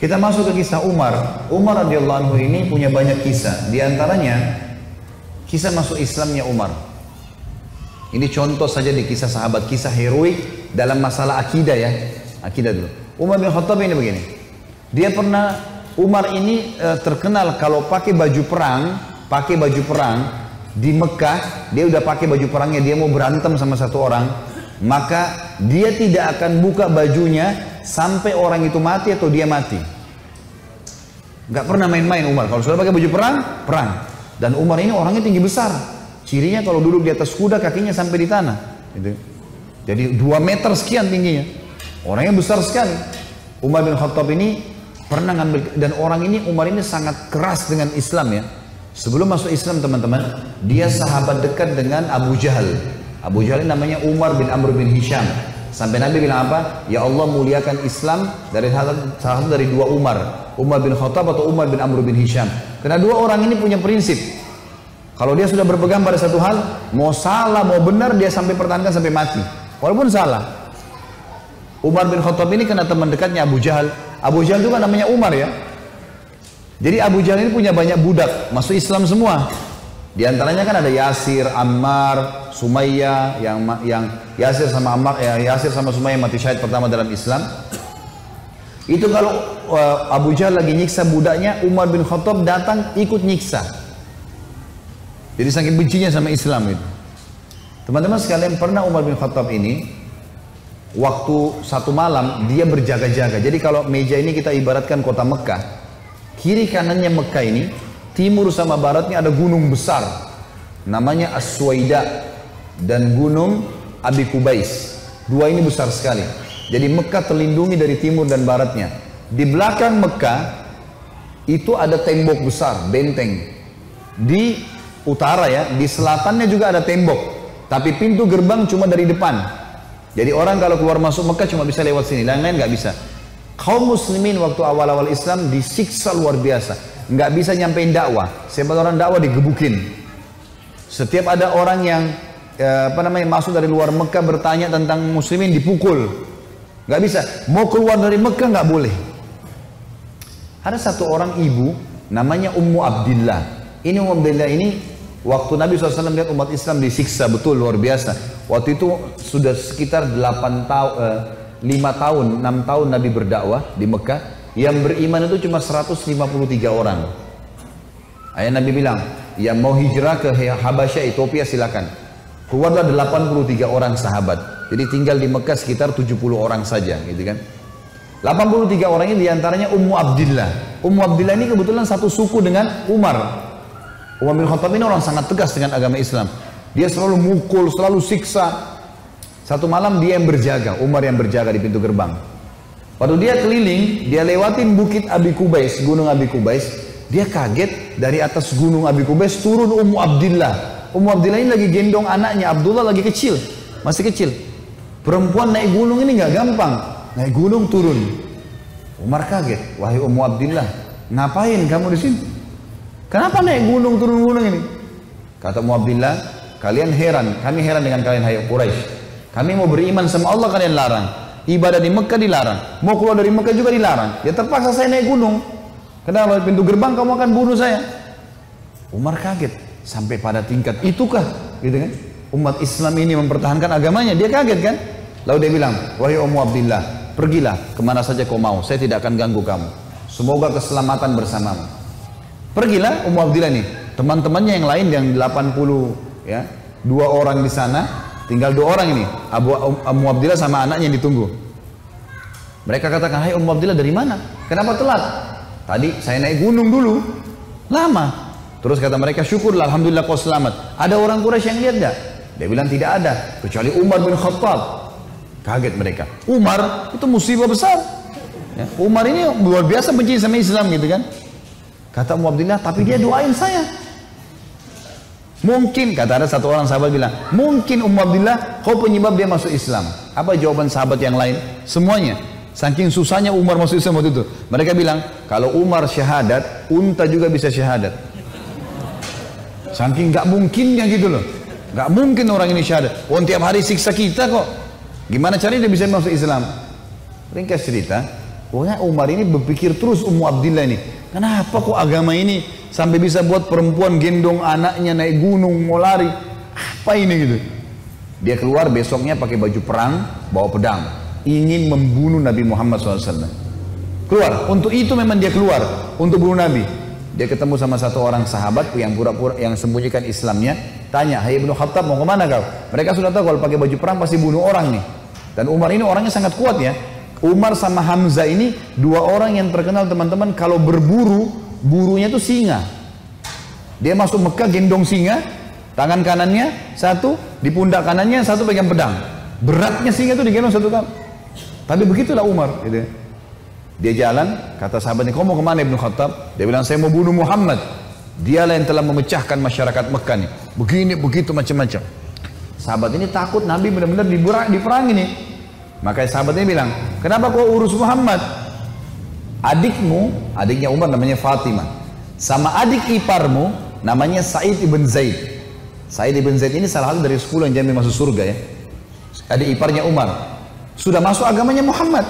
Kita masuk ke kisah Umar. Umar radhiyallahu anhu ini punya banyak kisah. Di antaranya kisah masuk Islamnya Umar. Ini contoh saja di kisah sahabat, kisah heroik dalam masalah akidah ya. Akidah dulu. Umar bin Khattab ini begini. Dia pernah, Umar ini terkenal kalau pakai baju perang di Mekah, dia udah pakai baju perangnya, dia mau berantem sama satu orang, maka dia tidak akan buka bajunya sampai orang itu mati atau dia mati. Nggak pernah main-main Umar. Kalau sudah pakai baju perang, perang. Dan Umar ini orangnya tinggi besar. Cirinya kalau duduk di atas kuda kakinya sampai di tanah. Gitu. Jadi 2 meter sekian tingginya. Orangnya besar sekali. Umar bin Khattab ini pernah ngambil, dan orang ini, Umar ini sangat keras dengan Islam ya. Sebelum masuk Islam teman-teman, dia sahabat dekat dengan Abu Jahal. Abu Jahal ini namanya Umar bin Amr bin Hisham. Sampai Nabi bilang apa? Ya Allah muliakan Islam dari salah satu dari 2 Umar. Umar bin Khattab atau Umar bin Amr bin Hisham. Karena 2 orang ini punya prinsip. Kalau dia sudah berpegang pada satu hal, mau salah mau benar dia sampai pertahankan sampai mati. Walaupun salah. Umar bin Khattab ini kena teman dekatnya Abu Jahal. Abu Jahal itu kan namanya Umar ya. Jadi Abu Jahal ini punya banyak budak, masuk Islam semua. Di antaranya kan ada Yasir, Ammar, Sumayyah, yang Yasir sama Ammar, Yasir sama Sumayyah mati syahid pertama dalam Islam. Itu kalau Abu Jahal lagi nyiksa budaknya, Umar bin Khattab datang ikut nyiksa. Jadi saking bencinya sama Islam itu. Teman-teman sekalian, pernah Umar bin Khattab ini waktu satu malam dia berjaga-jaga. Jadi kalau meja ini kita ibaratkan kota Mekah, kiri kanannya Mekah ini, timur sama baratnya ada gunung besar namanya As-Suwaida dan gunung Abi Kubais. 2 ini besar sekali. Jadi Mekah terlindungi dari timur dan baratnya. Di belakang Mekah itu ada tembok besar, benteng. Di utara ya, di selatannya juga ada tembok. Tapi pintu gerbang cuma dari depan. Jadi orang kalau keluar masuk Mekah cuma bisa lewat sini, lain-lain nggak bisa. Kaum muslimin waktu awal-awal Islam disiksa luar biasa. Nggak bisa nyampein dakwah. Siapa orang dakwah digebukin. Setiap ada orang yang masuk dari luar Mekah bertanya tentang muslimin dipukul. Nggak bisa. Mau keluar dari Mekah nggak boleh. Ada satu orang ibu namanya Ummu Abdillah. Ini Ummu Abdillah ini waktu Nabi SAW lihat umat Islam disiksa betul luar biasa. Waktu itu sudah sekitar 5 tahun, 6 tahun Nabi berdakwah di Mekah. Yang beriman itu cuma 153 orang. Ayah Nabi bilang, yang mau hijrah ke Habasyah, Ethiopia silakan. Keluarlah 83 orang sahabat. Jadi tinggal di Mekah sekitar 70 orang saja, gitu kan. 83 orang ini diantaranya Ummu Abdillah. Ummu Abdillah ini kebetulan satu suku dengan Umar. Umar bin Khattab ini orang sangat tegas dengan agama Islam. Dia selalu mukul, selalu siksa. Satu malam dia yang berjaga, Umar yang berjaga di pintu gerbang. Waktu dia keliling, dia lewatin bukit Abi Kubais, gunung Abi Kubais. Dia kaget, dari atas gunung Abi Kubais turun Ummu Abdillah. Ummu Abdillah ini lagi gendong anaknya, Abdullah lagi kecil, masih kecil. Perempuan naik gunung ini nggak gampang, naik gunung turun. Umar kaget, wahai Ummu Abdillah, ngapain kamu di sini? Kenapa naik gunung turun gunung ini? Kata Ummu Abdillah, kalian heran, kami heran dengan kalian hai Quraisy. Kami mau beriman sama Allah, kalian larang. Ibadah di Mekah dilarang, mau keluar dari Mekah juga dilarang. Ya terpaksa saya naik gunung. Karena kalau pintu gerbang kamu akan bunuh saya. Umar kaget sampai pada tingkat itukah, gitu kan? Umat Islam ini mempertahankan agamanya, dia kaget kan? Lalu dia bilang, wahai Ummu Abdillah, pergilah kemana saja kau mau, saya tidak akan ganggu kamu. Semoga keselamatan bersamamu. Pergilah Ummu Abdillah nih, teman-temannya yang lain yang 80 ya, 2 orang di sana. Tinggal 2 orang ini, Ummu Abdillah sama anaknya yang ditunggu. Mereka katakan, hai Ummu Abdillah dari mana? Kenapa telat? Tadi saya naik gunung dulu, lama. Terus kata mereka, syukurlah, alhamdulillah kau selamat. Ada orang Quraisy yang lihat gak? Dia bilang tidak ada, kecuali Umar bin Khattab. Kaget mereka. Umar itu musibah besar. Ya, Umar ini luar biasa benci sama Islam gitu kan. Kata Ummu Abdillah, tapi dia doain saya. Mungkin, kata ada satu orang sahabat bilang, mungkin Ummu Abdillah kau penyebab dia masuk Islam. Apa jawaban sahabat yang lain? Semuanya. Saking susahnya Umar masuk Islam waktu itu. Mereka bilang, kalau Umar syahadat, unta juga bisa syahadat. Saking gak mungkinnya gitu loh. Gak mungkin orang ini syahadat. Oh, tiap hari siksa kita kok. Gimana caranya dia bisa masuk Islam? Ringkas cerita, Pokoknya Umar ini berpikir terus, Ummu Abdillah ini, kenapa kok agama ini sampai bisa buat perempuan gendong anaknya naik gunung mau lari, apa ini gitu. Dia keluar besoknya pakai baju perang, bawa pedang, ingin membunuh Nabi Muhammad SAW. Keluar, untuk itu memang dia keluar, untuk bunuh Nabi. Dia ketemu sama satu orang sahabat yang pura-pura yang sembunyikan Islamnya, tanya, hai Ibnu Khattab mau kemana kau? Mereka sudah tahu kalau pakai baju perang pasti bunuh orang nih. Dan Umar ini orangnya sangat kuat ya. Umar sama Hamzah ini dua orang yang terkenal teman-teman, kalau berburu, burunya itu singa. Dia masuk Mekah gendong singa, tangan kanannya satu, di pundak kanannya satu pegang pedang. Beratnya singa itu digendong satu kali. Tapi begitulah Umar gitu. Dia jalan, kata sahabatnya, kau mau kemana Ibnu Khattab? Dia bilang, saya mau bunuh Muhammad. Dialah yang telah memecahkan masyarakat Mekah nih. Begini, begitu, macam-macam. Sahabat ini takut Nabi benar-benar diperang ini. Makanya sahabatnya bilang, kenapa kau urus Muhammad? Adikmu, adiknya Umar namanya Fatimah, sama adik iparmu namanya Sa'id ibn Zaid. Sa'id ibn Zaid ini salah satu dari 10 yang jamin masuk surga ya. Adik iparnya Umar. Sudah masuk agamanya Muhammad.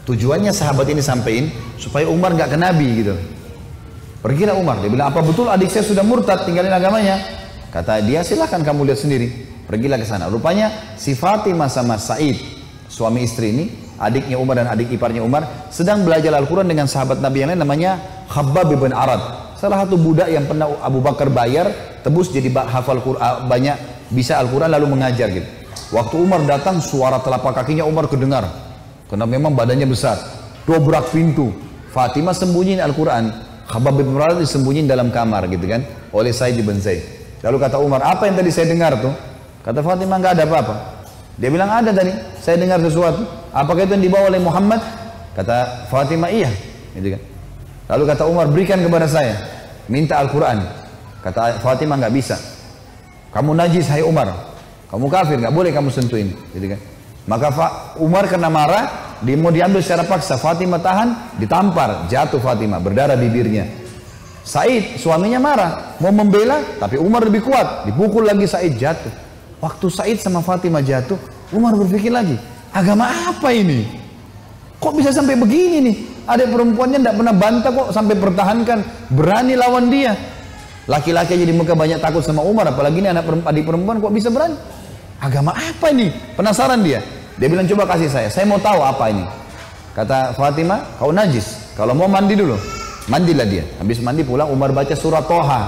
Tujuannya sahabat ini sampaikan supaya Umar nggak ke Nabi gitu. Pergilah Umar, dia bilang, apa betul adik saya sudah murtad tinggalin agamanya? Kata dia, silahkan kamu lihat sendiri. Pergilah ke sana. Rupanya si Fatimah sama Sa'id, suami istri ini, adiknya Umar dan adik iparnya Umar, sedang belajar Al-Quran dengan sahabat Nabi yang lain namanya Khabbab bin Arad. Salah satu budak yang pernah Abu Bakar bayar, tebus jadi hafal Quran, banyak bisa Al-Quran lalu mengajar gitu. Waktu Umar datang, suara telapak kakinya Umar kedengar. Karena memang badannya besar. Dobrak pintu. Fatimah sembunyiin Al-Quran. Khabbab bin Arad disembunyiin dalam kamar gitu kan. Oleh Sa'id bin Zaid. Lalu kata Umar, apa yang tadi saya dengar tuh? Kata Fatimah, nggak ada apa-apa. Dia bilang, ada tadi. Saya dengar sesuatu. Apakah itu yang dibawa oleh Muhammad? Kata Fatimah, iya. Gitu kan. Lalu kata Umar, berikan kepada saya. Minta Al-Quran. Kata Fatimah, nggak bisa. Kamu najis, hai Umar. Kamu kafir, nggak boleh kamu sentuhin. Gitu kan. Maka Umar kena marah, dia mau diambil secara paksa. Fatimah tahan, ditampar, jatuh Fatimah, berdarah bibirnya. Said, suaminya marah, mau membela, tapi Umar lebih kuat, dipukul lagi Said, jatuh. Waktu Said sama Fatimah jatuh, Umar berpikir lagi, agama apa ini? Kok bisa sampai begini nih? Ada perempuannya tidak pernah bantah kok sampai pertahankan, berani lawan dia. Laki-laki aja di Mekah banyak takut sama Umar, apalagi ini adik perempuan kok bisa berani? Agama apa ini? Penasaran dia. Dia bilang, coba kasih saya mau tahu apa ini. Kata Fatimah, kau najis, kalau mau mandi dulu. Mandilah dia. Habis mandi pulang, Umar baca surah Toha.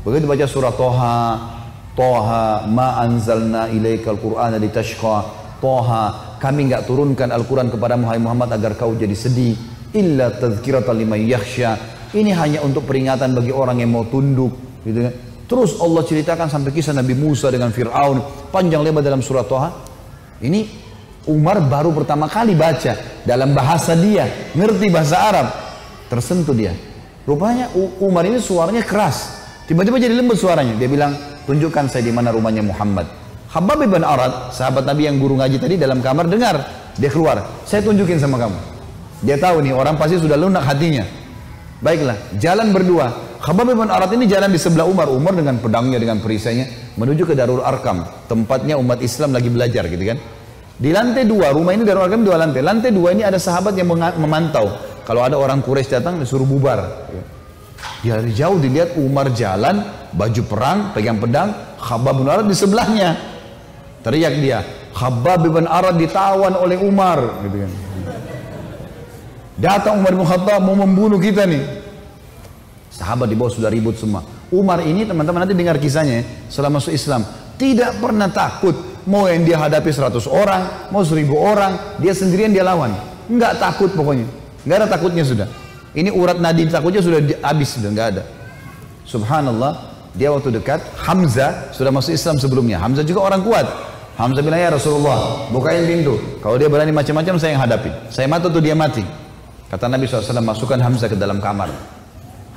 Begitu baca surah Toha, Toha, ma anzalna ilaikal qur'ana litashqa. Toha, kami enggak turunkan Al-Quran kepada Muhammad agar kau jadi sedih. Illa tadhkiratan liman yakhsha. Ini hanya untuk peringatan bagi orang yang mau tunduk. Gitu kan. Terus Allah ceritakan sampai kisah Nabi Musa dengan Fir'aun. Panjang lebar dalam surah Toha. Ini Umar baru pertama kali baca dalam bahasa dia, ngerti bahasa Arab, tersentuh dia. Rupanya Umar ini suaranya keras, tiba-tiba jadi lembut suaranya. Dia bilang, tunjukkan saya di mana rumahnya Muhammad. Khabbab bin Arad, sahabat Nabi yang guru ngaji tadi, dalam kamar dengar, dia keluar, saya tunjukin sama kamu. Dia tahu nih orang pasti sudah lunak hatinya. Baiklah, jalan berdua. Khabbab bin Arad ini jalan di sebelah Umar. Umar dengan pedangnya, dengan perisainya menuju ke Darul Arkam, tempatnya umat Islam lagi belajar gitu kan. Di lantai 2, rumah ini Darul Arkam 2 lantai. Lantai 2 ini ada sahabat yang memantau. Kalau ada orang Quraisy datang disuruh bubar. Dari jauh dilihat Umar jalan, baju perang, pegang pedang, Khabbab bin Arad di sebelahnya. Teriak dia, Khabbab bin Arad ditawan oleh Umar gitu kan. Datang Umar bin Khattab mau membunuh kita nih. Sahabat di bawah sudah ribut semua. Umar ini teman-teman nanti dengar kisahnya setelah masuk Islam, tidak pernah takut. Mau yang dia hadapi 100 orang, mau 1000 orang, dia sendirian dia lawan. Enggak takut pokoknya. Enggak ada takutnya sudah. Ini urat nadi takutnya sudah habis, sudah enggak ada. Subhanallah, dia waktu dekat Hamzah sudah masuk Islam sebelumnya. Hamzah juga orang kuat. Hamzah bilang, ya Rasulullah, bukain pintu. Kalau dia berani macam-macam saya yang hadapi. Saya mati atau dia mati. Kata Nabi SAW, masukkan Hamzah ke dalam kamar.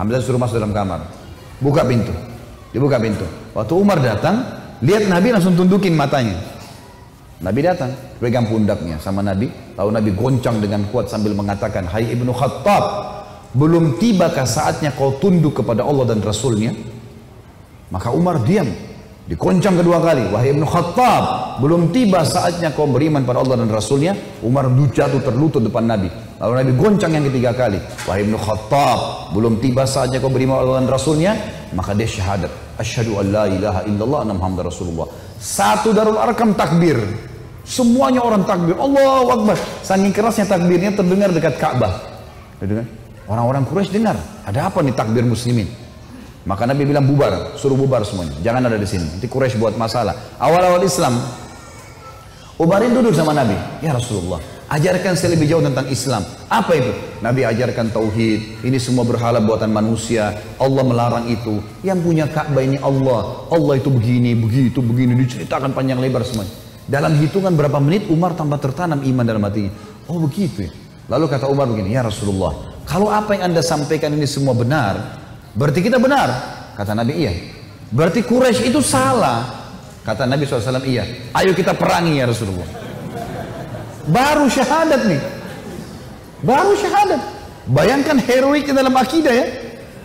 Hamzah suruh masuk dalam kamar. Buka pintu. Dibuka pintu. Waktu Umar datang, lihat Nabi langsung tundukin matanya. Nabi datang, pegang pundaknya sama Nabi. Lalu Nabi goncang dengan kuat sambil mengatakan, hai Ibnu Khattab, belum tibakah saatnya kau tunduk kepada Allah dan Rasulnya? Maka Umar diam. Dikoncang kedua kali, wahai Ibnu Khattab, belum tiba saatnya kau beriman pada Allah dan Rasulnya? Umar jatuh terlutut depan Nabi. Lalu Nabi goncang yang ketiga kali. Wahai Ibnu Khattab, belum tiba saatnya kau beriman Allah dan Rasulnya, maka dia syahadat. Asyhadu an la ilaha illallah anna Muhammad Rasulullah. Satu Darul Arqam takbir. Semuanya orang takbir. Allahu Akbar. Saking kerasnya takbirnya terdengar dekat Ka'bah. Orang-orang Quraisy dengar. Ada apa nih takbir muslimin? Maka Nabi bilang bubar, suruh bubar semuanya. Jangan ada di sini. Nanti Quraisy buat masalah. Awal-awal Islam, Umarin duduk sama Nabi. Ya Rasulullah, ajarkan saya lebih jauh tentang Islam. Apa itu? Nabi ajarkan tauhid. Ini semua berhala buatan manusia. Allah melarang itu. Yang punya Ka'bah ini Allah. Allah itu begini, begitu, begini. Diceritakan panjang lebar semuanya. Dalam hitungan berapa menit Umar tambah tertanam iman dalam hatinya. Oh begitu ya. Lalu kata Umar begini, ya Rasulullah, kalau apa yang anda sampaikan ini semua benar, berarti kita benar. Kata Nabi, iya. Berarti Quraisy itu salah. Kata Nabi SAW, iya. Ayo kita perangi ya Rasulullah. Baru syahadat nih. Baru syahadat. Bayangkan heroiknya dalam akidah ya.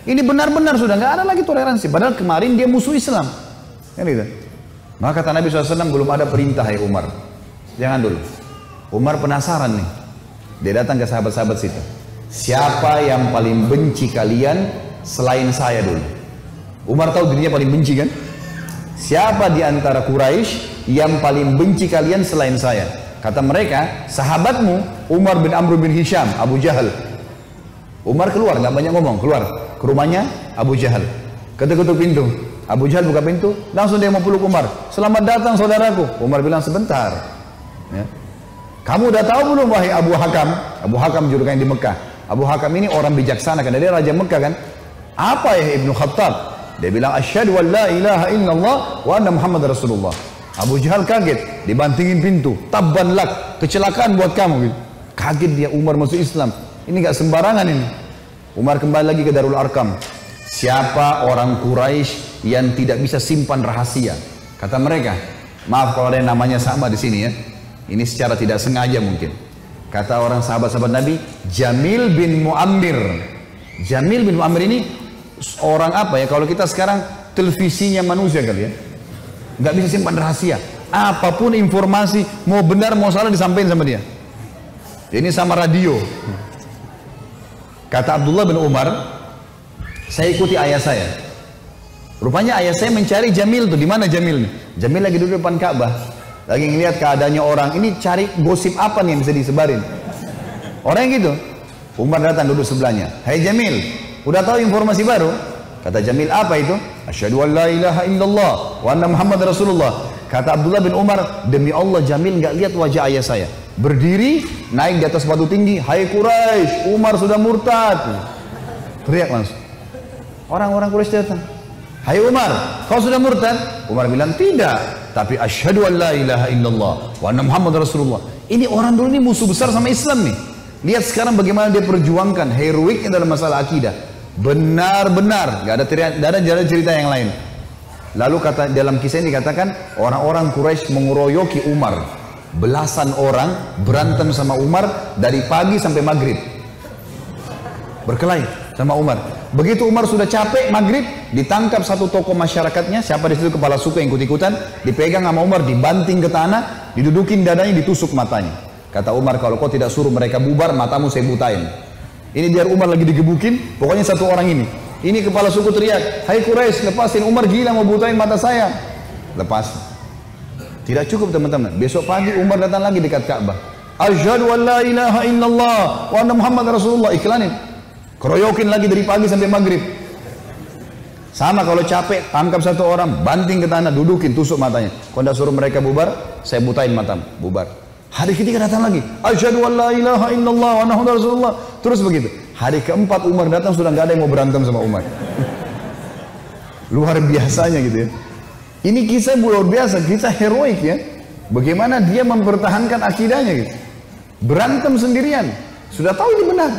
Ini benar-benar sudah nggak ada lagi toleransi. Padahal kemarin dia musuh Islam. Kan gitu. Maka kata Nabi SAW, belum ada perintah ya Umar. Jangan dulu. Umar penasaran nih. Dia datang ke sahabat-sahabat situ. Siapa yang paling benci kalian selain saya dulu? Umar tahu dirinya paling benci kan? Siapa di antara Quraisy yang paling benci kalian selain saya? Kata mereka, sahabatmu Umar bin Amr bin Hisham, Abu Jahal. Umar keluar, nggak banyak ngomong, keluar ke rumahnya Abu Jahal. Ketuk-ketuk pintu. Abu Jahal buka pintu, langsung dia mau peluk Umar. Selamat datang saudaraku. Umar bilang sebentar. Ya. Kamu udah tahu belum wahai Abu Hakam? Abu Hakam julukannya di Mekah. Abu Hakam ini orang bijaksana kan, dia raja Mekah kan? Apa ya Ibnu Khattab? Dia bilang asyhadu an la ilaha illallah wa anna Muhammad Rasulullah. Abu Jahal kaget, dibantingin pintu. Tabban lak, kecelakaan buat kamu gitu. Kaget dia, Umar masuk Islam. Ini gak sembarangan ini. Umar kembali lagi ke Darul Arqam. Siapa orang Quraisy yang tidak bisa simpan rahasia? Kata mereka, maaf kalau ada yang namanya sama di sini ya. Ini secara tidak sengaja mungkin. Kata orang sahabat-sahabat Nabi, Jamil bin Muammir. Jamil bin Muammir ini orang apa ya? Kalau kita sekarang televisinya manusia kali ya. Nggak bisa simpan rahasia. Apapun informasi, mau benar mau salah disampaikan sama dia. Ini sama radio. Kata Abdullah bin Umar, saya ikuti ayah saya. Rupanya ayah saya mencari Jamil tuh. Di mana Jamil nih? Jamil lagi duduk depan Ka'bah. Lagi ngelihat keadaannya orang. Ini cari gosip apa nih yang bisa disebarin. Orang yang gitu. Umar datang duduk sebelahnya. Hai Jamil, udah tahu informasi baru? Kata Jamil, apa itu? Asyhadu an la ilaha illallah wa anna Muhammad Rasulullah. Kata Abdullah bin Umar, demi Allah Jamil nggak lihat wajah ayah saya. Berdiri, naik di atas batu tinggi. Hai Quraisy, Umar sudah murtad. Teriak langsung. Orang-orang Quraisy datang. Hai Umar, kau sudah murtad? Umar bilang, tidak. Tapi asyhadu an la ilaha illallah wa anna Muhammad Rasulullah. Ini orang dulu ini musuh besar sama Islam nih. Lihat sekarang bagaimana dia perjuangkan heroiknya dalam masalah akidah. Benar-benar, gak ada cerita yang lain. Lalu kata dalam kisah ini dikatakan orang-orang Quraisy mengeroyoki Umar. Belasan orang berantem sama Umar dari pagi sampai maghrib. Berkelahi sama Umar. Begitu Umar sudah capek maghrib, ditangkap satu tokoh masyarakatnya, siapa di situ kepala suku yang ikut-ikutan, dipegang sama Umar, dibanting ke tanah, didudukin dadanya, ditusuk matanya. Kata Umar, kalau kau tidak suruh mereka bubar, matamu saya butain. Ini biar Umar lagi digebukin, pokoknya satu orang ini. Ini kepala suku teriak, hai Quraisy, lepasin, Umar gila mau butain mata saya. Lepas. Tidak cukup teman-teman. Besok pagi Umar datang lagi dekat Ka'bah. Asyhadu an la ilaha illallah wa anna Muhammad Rasulullah. Iklanin. Keroyokin lagi dari pagi sampai maghrib. Sama kalau capek, tangkap satu orang, banting ke tanah, dudukin, tusuk matanya. Kalau tidak suruh mereka bubar, saya butain matamu. Bubar. Hari ketiga datang lagi. Asyhadu an la ilaha illallah wa anna Muhammad Rasulullah. Terus begitu. Hari keempat Umar datang sudah nggak ada yang mau berantem sama Umar. Luar biasanya gitu ya. Ini kisah luar biasa, kisah heroik ya. Bagaimana dia mempertahankan akidahnya gitu. Berantem sendirian. Sudah tahu ini benar.